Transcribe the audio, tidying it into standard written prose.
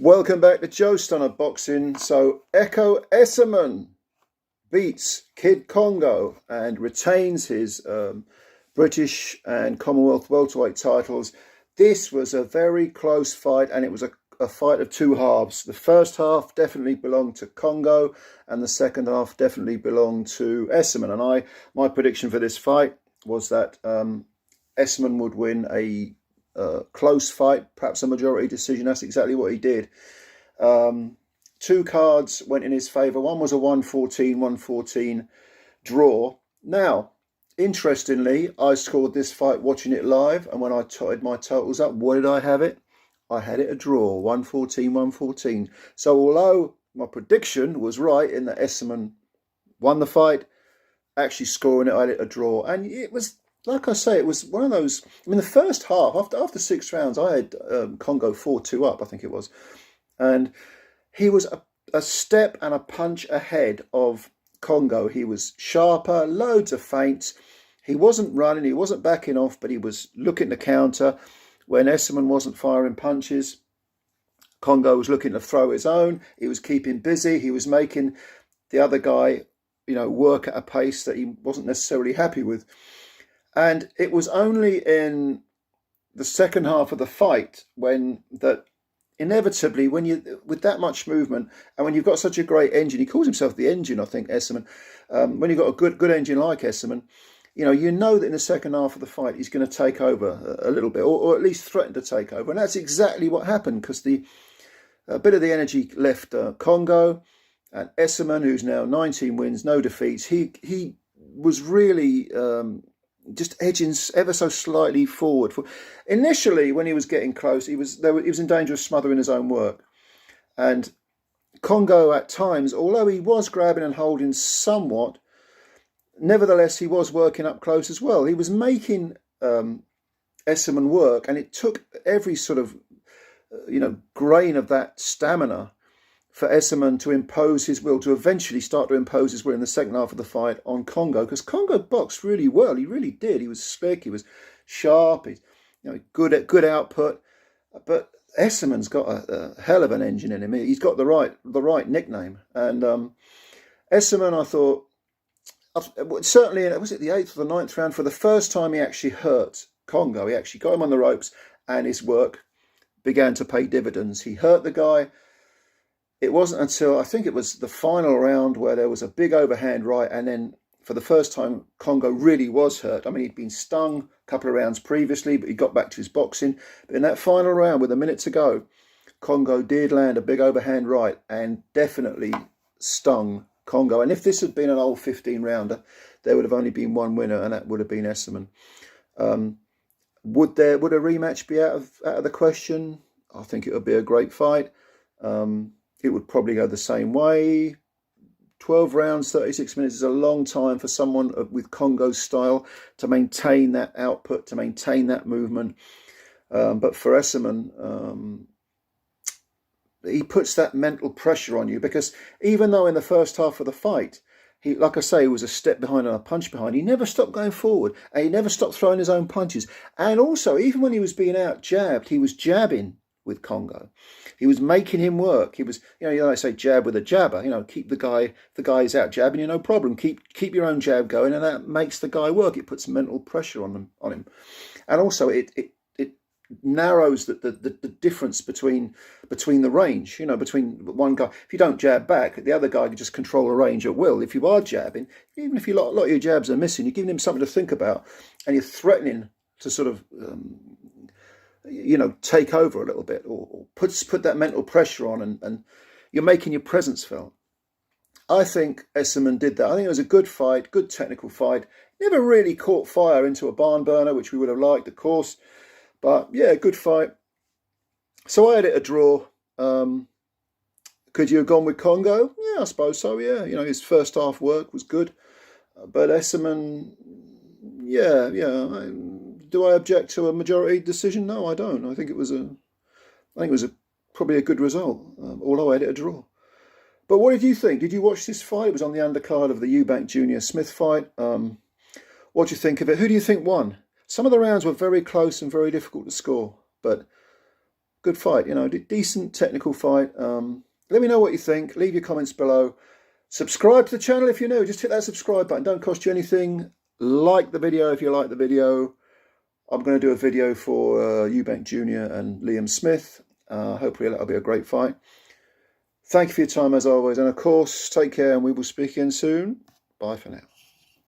Welcome back to Joe Stunner Boxing. So Ekow Essuman beats Kid Kongo and retains his British and Commonwealth welterweight titles. This was a very close fight, and it was a fight of two halves. The first half definitely belonged to Kongo, and the second half definitely belonged to Essuman. And my prediction for this fight was that Essuman would win a close fight, perhaps a majority decision. That's exactly what he did. Two cards went in his favour. One was a 114 draw. Now, interestingly, I scored this fight watching it live, and when I totted my totals up, what did I have it? I had it a draw, 114. So although my prediction was right in that Essuman won the fight, actually scoring it, I had it a draw. And it was, like I say, it was one of those. I mean, the first half, after 6 rounds, I had Kongo 4-2 up, I think it was. And he was a step and a punch ahead of Kongo. He was sharper, loads of feints. He wasn't running, he wasn't backing off, but he was looking to counter. When Essuman wasn't firing punches, Kongo was looking to throw his own. He was keeping busy. He was making the other guy, work at a pace that he wasn't necessarily happy with. And it was only in the second half of the fight when that inevitably, when you with that much movement and when you've got such a great engine, he calls himself the engine, I think, Essuman. When you've got a good engine like Essuman, you know that in the second half of the fight he's going to take over a little bit, or at least threaten to take over. And that's exactly what happened, because a bit of the energy left Kongo, and Essuman, who's now 19 wins, no defeats. He was really just edging ever so slightly forward. Initially, when he was getting close, he was in danger of smothering his own work. And Kongo, at times, although he was grabbing and holding somewhat, nevertheless, he was working up close as well. He was making Essuman work, and it took every sort of grain of that stamina for Essuman to impose his will, to eventually start to impose his will in the second half of the fight on Kongo, because Kongo boxed really well. He really did. He was slick. He was sharp. He's good output. But Essuman's got a hell of an engine in him. He's got the right nickname. And Essuman, I thought, certainly, was it the 8th or the 9th round? For the first time, he actually hurt Kongo. He actually got him on the ropes, and his work began to pay dividends. He hurt the guy. It wasn't until, I think it was the final round, where there was a big overhand right, and then for the first time, Kongo really was hurt. I mean, he'd been stung a couple of rounds previously, but he got back to his boxing. But in that final round, with a minute to go, Kongo did land a big overhand right and definitely stung Kongo. And if this had been an old 15-rounder, there would have only been one winner, and that would have been Essuman. Would a rematch be out of the question? I think it would be a great fight. It would probably go the same way. 12 rounds, 36 minutes is a long time for someone with Kongo's style to maintain that output, to maintain that movement. But for Essuman, he puts that mental pressure on you, because even though in the first half of the fight, he, like I say, was a step behind and a punch behind, he never stopped going forward, and he never stopped throwing his own punches. And also, even when he was being out-jabbed, he was jabbing with Kongo. He was making him work. He was, I say, jab with a jabber. Keep the guy's out jabbing, no problem. Keep your own jab going, and that makes the guy work. It puts mental pressure on him, and also it narrows the difference between the range. Between one guy. If you don't jab back, the other guy can just control the range at will. If you are jabbing, even if a lot of your jabs are missing, you're giving him something to think about, and you're threatening to sort of take over a little bit, or put that mental pressure on, and you're making your presence felt. I think Essuman did that. I think it was a good fight, good technical fight. Never really caught fire into a barn burner, which we would have liked, of course. But yeah, good fight. So I had it a draw. Could you have gone with Kongo? Yeah, I suppose so, yeah. His first half work was good. But Essuman, yeah. Do I object to a majority decision? No, I don't. I think it was probably a good result, although I had it a draw. But what did you think? Did you watch this fight? It was on the undercard of the Eubank Jr. Smith fight. What do you think of it? Who do you think won? Some of the rounds were very close and very difficult to score, but good fight, you know, decent technical fight. Let me know what you think. Leave your comments below. Subscribe to the channel if you're new. Just hit that subscribe button. Don't cost you anything. Like the video if you like the video. I'm going to do a video for Eubank Jr. and Liam Smith. Hopefully that'll be a great fight. Thank you for your time as always. And of course, take care and we will speak again soon. Bye for now.